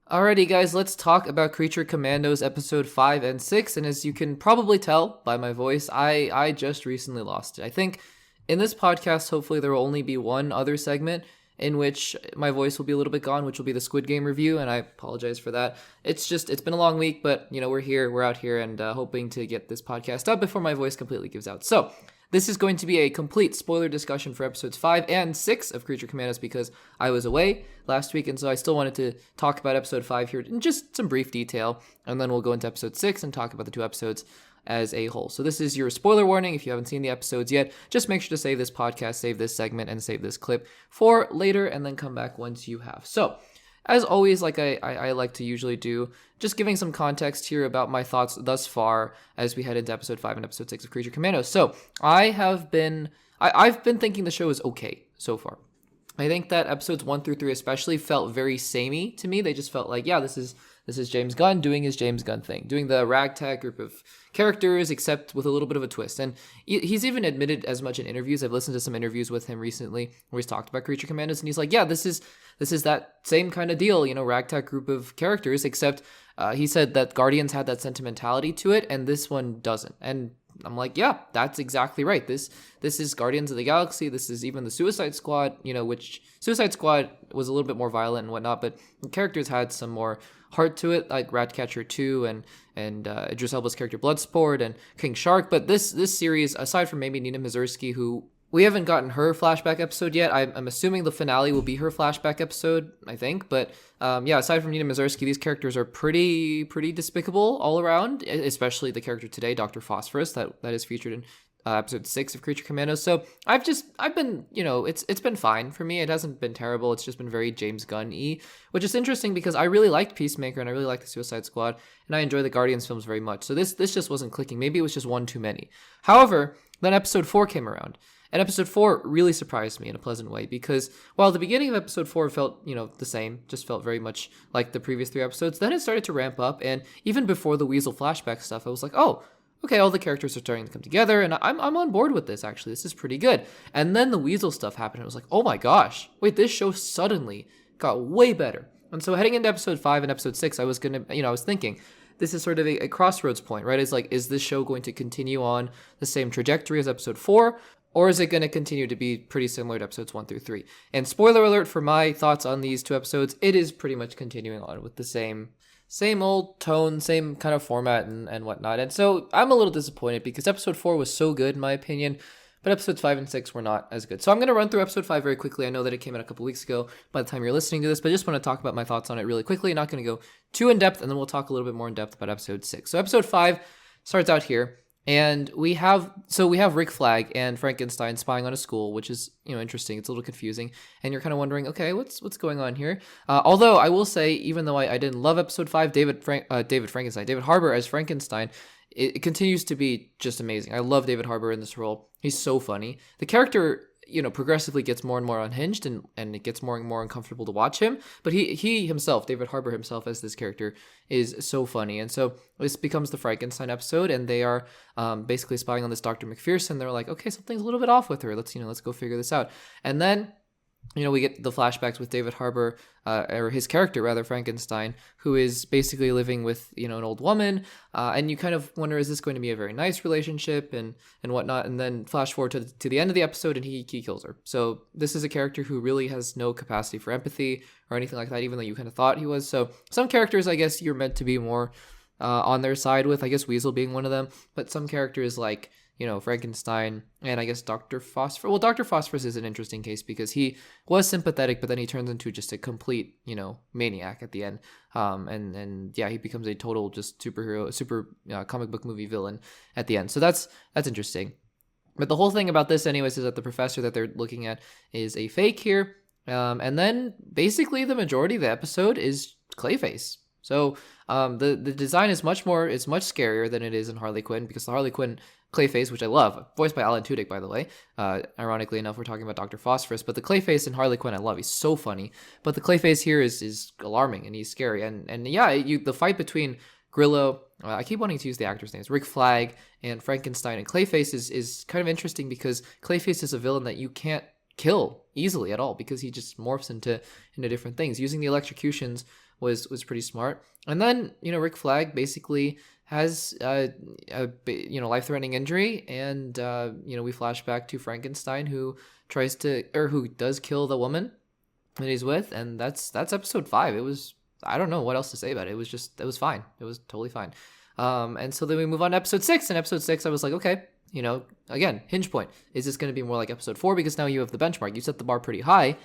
Alrighty, guys, let's talk about Creature Commandos episode 5 and 6. And as you can probably tell by my voice, I just recently lost it. I think in this podcast, hopefully, there will only be one other segment in which my voice will be a little bit gone, which will be the Squid Game review. And I apologize for that. It's been a long week, but we're out here and hoping to get this podcast up before my voice completely gives out. So, this is going to be a complete spoiler discussion for episodes 5 and 6 of Creature Commandos because I was away last week, and so I still wanted to talk about episode 5 here in just some brief detail, and then we'll go into episode 6 and talk about the two episodes as a whole. So this is your spoiler warning. If you haven't seen the episodes yet, just make sure to save this podcast, save this segment, and save this clip for later, and then come back once you have. So, as always, like I like to usually do, just giving some context here about my thoughts thus far as we head into episode 5 and episode 6 of Creature Commandos. So, I've been thinking the show is okay so far. I think that episodes 1 through 3 especially felt very samey to me. They just felt like, yeah, this is James Gunn doing his James Gunn thing, doing the ragtag group of characters, except with a little bit of a twist. And he's even admitted as much in interviews. I've listened to some interviews with him recently where he's talked about Creature Commandos, and he's like, yeah, this is that same kind of deal, ragtag group of characters, except he said that Guardians had that sentimentality to it, and this one doesn't. And I'm like, yeah, that's exactly right. This is Guardians of the Galaxy. This is even the Suicide Squad, which Suicide Squad was a little bit more violent and whatnot, but the characters had some more heart to it, like Ratcatcher 2 and Idris Elba's character Bloodsport and King Shark. But this series, aside from maybe Nina Mazursky, who we haven't gotten her flashback episode yet. I'm assuming the finale will be her flashback episode, I think. But aside from Nina Mazursky, these characters are pretty despicable all around, especially the character today, Dr. Phosphorus, that is featured in episode 6 of Creature Commandos. So I've been, it's been fine for me. It hasn't been terrible. It's just been very James Gunn-y, which is interesting because I really liked Peacemaker and I really liked the Suicide Squad and I enjoy the Guardians films very much. So this just wasn't clicking. Maybe it was just one too many. However, then episode 4 came around. And episode 4 really surprised me in a pleasant way because while the beginning of episode 4 felt, the same, just felt very much like the previous 3 episodes, then it started to ramp up. And even before the Weasel flashback stuff, I was like, oh, okay, all the characters are starting to come together, and I'm on board with this, actually. This is pretty good. And then the Weasel stuff happened, and I was like, oh my gosh, wait, this show suddenly got way better. And so heading into episode 5 and episode 6, I was thinking, this is sort of a crossroads point, right? It's like, is this show going to continue on the same trajectory as episode 4? Or is it going to continue to be pretty similar to episodes 1 through 3? And spoiler alert for my thoughts on these 2 episodes, it is pretty much continuing on with the same old tone, same kind of format and whatnot. And so I'm a little disappointed because episode 4 was so good in my opinion, but episodes 5 and 6 were not as good. So I'm going to run through episode 5 very quickly. I know that it came out a couple weeks ago by the time you're listening to this, but I just want to talk about my thoughts on it really quickly. Not going to go too in depth, and then we'll talk a little bit more in depth about episode 6. So episode 5 starts out here. And we have Rick Flag and Frankenstein spying on a school, which is, interesting. It's a little confusing. And you're kind of wondering, okay, what's going on here? Although I will say, even though I didn't love episode 5, David Harbour as Frankenstein, it continues to be just amazing. I love David Harbour in this role. He's so funny. The character, progressively gets more and more unhinged and it gets more and more uncomfortable to watch him. But he himself, David Harbour himself as this character, is so funny. And so this becomes the Frankenstein episode, and they are basically spying on this Dr. McPherson. They're like, okay, something's a little bit off with her. Let's go figure this out. And then we get the flashbacks with David Harbour, or his character rather, Frankenstein, who is basically living with, an old woman. And you kind of wonder, is this going to be a very nice relationship and whatnot? And then flash forward to the end of the episode and he kills her. So this is a character who really has no capacity for empathy or anything like that, even though you kind of thought he was. So some characters, I guess you're meant to be more on their side with, I guess Weasel being one of them. But some characters like, Frankenstein and I guess Dr. Phosphorus. Well, Dr. Phosphorus is an interesting case because he was sympathetic, but then he turns into just a complete, maniac at the end. And he becomes a total just super comic book movie villain at the end. So that's interesting. But the whole thing about this anyways is that the professor that they're looking at is a fake here. And then basically the majority of the episode is Clayface. So the design is much scarier than it is in Harley Quinn, because the Harley Quinn Clayface, which I love, voiced by Alan Tudyk, by the way. Ironically enough, we're talking about Dr. Phosphorus, but the Clayface in Harley Quinn I love. He's so funny. But the Clayface here is alarming and he's scary. And the fight between Grillo, I keep wanting to use the actors' names, Rick Flag and Frankenstein and Clayface is kind of interesting because Clayface is a villain that you can't kill easily at all because he just morphs into different things. Using the electrocutions was pretty smart. And then, Rick Flag basically has a life-threatening injury, and we flash back to Frankenstein, who does kill the woman that he's with, and that's episode 5. It was, I don't know what else to say about it. It was fine. It was totally fine. And so then we move on to episode 6, and episode 6 I was like, okay, again, hinge point. Is this going to be more like episode 4? Because now you have the benchmark. You set the bar pretty high.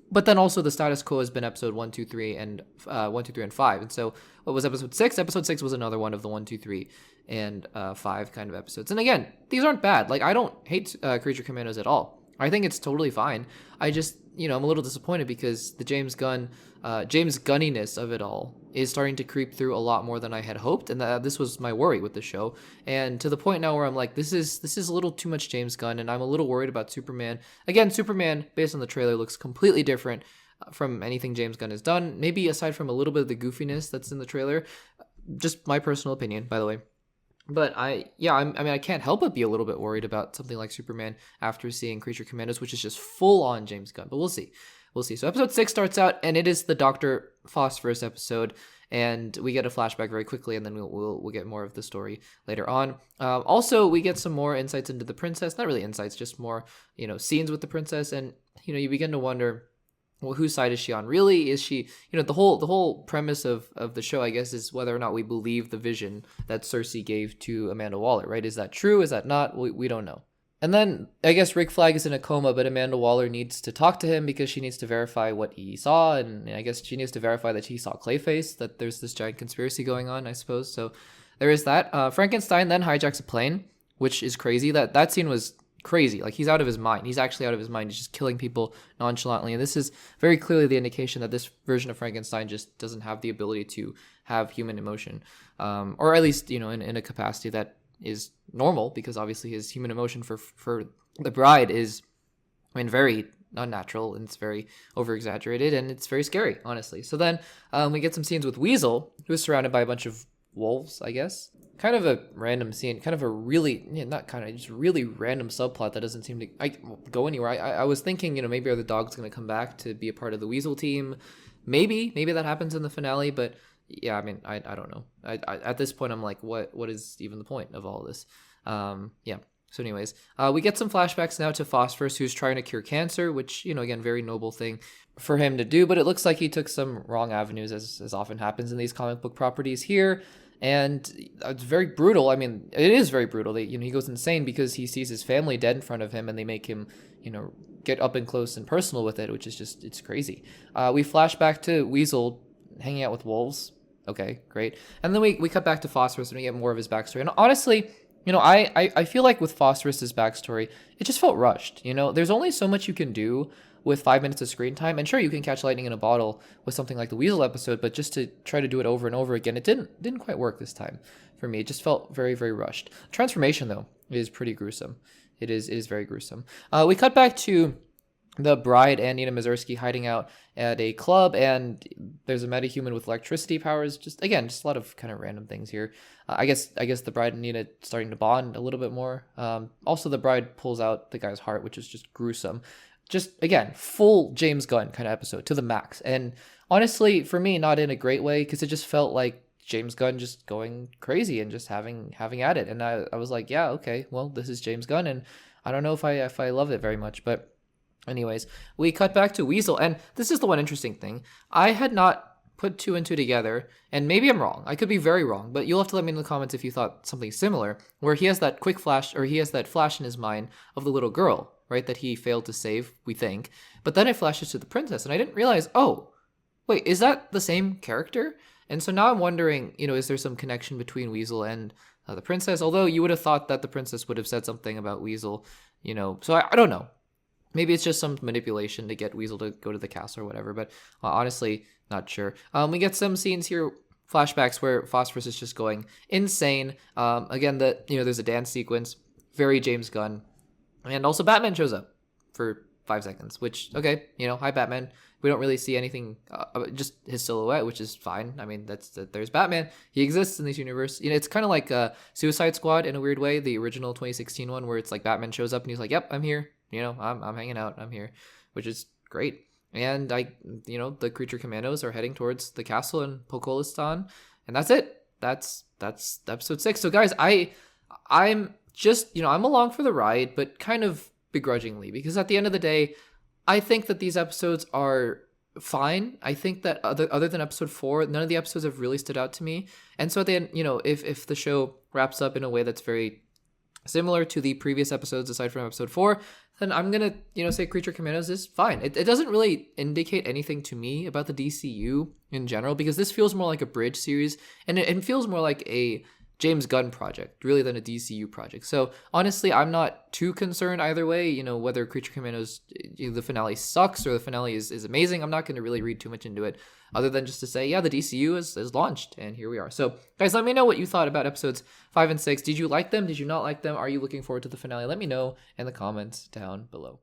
But then also the status quo has been episode 1, 2, 3, and 1, 2, 3, and 5. And so what was episode 6? Episode 6 was another one of the 1, 2, 3, and 5 kind of episodes. And again, these aren't bad. Like, I don't hate Creature Commandos at all. I think it's totally fine. I just, I'm a little disappointed because the James Gunniness of it all is starting to creep through a lot more than I had hoped, and this was my worry with the show. And to the point now where I'm like, this is a little too much James Gunn, and I'm a little worried about Superman. Again, Superman, based on the trailer, looks completely different from anything James Gunn has done. Maybe aside from a little bit of the goofiness that's in the trailer. Just my personal opinion, by the way. But I can't help but be a little bit worried about something like Superman after seeing Creature Commandos, which is just full on James Gunn. But we'll see. So episode 6 starts out, and it is the Dr. Phosphorus episode, and we get a flashback very quickly, and then we'll get more of the story later on. Also, we get some more insights into the princess. Not really insights, just more scenes with the princess, and you begin to wonder, well, whose side is she on? Really, is she, the whole premise of the show, I guess, is whether or not we believe the vision that Cersei gave to Amanda Waller, right? Is that true? Is that not? We don't know. And then I guess Rick Flag is in a coma, but Amanda Waller needs to talk to him because she needs to verify what he saw, and I guess she needs to verify that he saw Clayface, that there's this giant conspiracy going on, I suppose. So there is that. Frankenstein then hijacks a plane, which is crazy. That scene was crazy. Like, he's out of his mind. He's actually out of his mind. He's just killing people nonchalantly. And this is very clearly the indication that this version of Frankenstein just doesn't have the ability to have human emotion, or at least, in a capacity that is normal, because obviously his human emotion for the bride is, very unnatural, and it's very over-exaggerated, and it's very scary, honestly. So then we get some scenes with Weasel, who's surrounded by a bunch of wolves, I guess. Kind of a random scene, kind of a really, just really random subplot that doesn't seem to go anywhere. I was thinking, maybe are the dogs going to come back to be a part of the Weasel team? Maybe that happens in the finale, but yeah, I don't know. At this point, I'm like, what is even the point of all of this? Yeah. So anyways, we get some flashbacks now to Phosphorus, who's trying to cure cancer, which, again, very noble thing for him to do, but it looks like he took some wrong avenues, as often happens in these comic book properties here. And it's very brutal. It is very brutal. He goes insane because he sees his family dead in front of him, and they make him, get up and close and personal with it, which is just, it's crazy. We flash back to Weasel hanging out with wolves. Okay, great. And then we cut back to Phosphorus, and we get more of his backstory. And honestly, I feel like with Phosphorus's backstory, it just felt rushed. There's only so much you can do with 5 minutes of screen time. And sure, you can catch lightning in a bottle with something like the Weasel episode, but just to try to do it over and over again, it didn't quite work this time for me. It just felt very, very rushed. Transformation, though, is pretty gruesome. It is very gruesome. We cut back to the bride and Nina Mazursky hiding out at a club, and there's a metahuman with electricity powers. Just a lot of kind of random things here. I guess the bride and Nina starting to bond a little bit more. Also, the bride pulls out the guy's heart, which is just gruesome. Just, again, full James Gunn kind of episode to the max. And honestly, for me, not in a great way, because it just felt like James Gunn just going crazy and just having at it. And I was like, yeah, okay, well, this is James Gunn, and I don't know if I love it very much, but anyways, we cut back to Weasel, and this is the one interesting thing. I had not put 2 and 2 together, and maybe I'm wrong. I could be very wrong, but you'll have to let me know in the comments if you thought something similar, where he has that quick flash, or he has that flash in his mind of the little girl, right, that he failed to save, we think. But then it flashes to the princess, and I didn't realize, oh, wait, is that the same character? And so now I'm wondering, is there some connection between Weasel and the princess? Although you would have thought that the princess would have said something about Weasel, so I don't know. Maybe it's just some manipulation to get Weasel to go to the castle or whatever, but honestly, not sure. We get some scenes here, flashbacks, where Phosphorus is just going insane. Again, there's a dance sequence, very James Gunn. And also Batman shows up for 5 seconds, which, okay, hi Batman. We don't really see anything, just his silhouette, which is fine. There's Batman. He exists in this universe. It's kind of like Suicide Squad in a weird way, the original 2016 one, where it's like Batman shows up and he's like, yep, I'm here. I'm hanging out. I'm here, which is great. and the Creature Commandos are heading towards the castle in Pokolistan, and that's it. That's episode 6. So guys, I'm just, I'm along for the ride, but kind of begrudgingly, because at the end of the day, I think that these episodes are fine. I think that other than episode 4, none of the episodes have really stood out to me. And so at the end, if the show wraps up in a way that's very similar to the previous episodes aside from episode 4, then I'm gonna say Creature Commandos is fine. It doesn't really indicate anything to me about the DCU in general, because this feels more like a bridge series, and it feels more like a James Gunn project really than a DCU project. So honestly, I'm not too concerned either way, whether Creature Commandos, the finale sucks or the finale is amazing. I'm not going to really read too much into it, other than just to say, yeah, the DCU is launched, and here we are. So guys, let me know what you thought about episodes 5 and 6. Did you like them? Did you not like them? Are you looking forward to the finale? Let me know in the comments down below.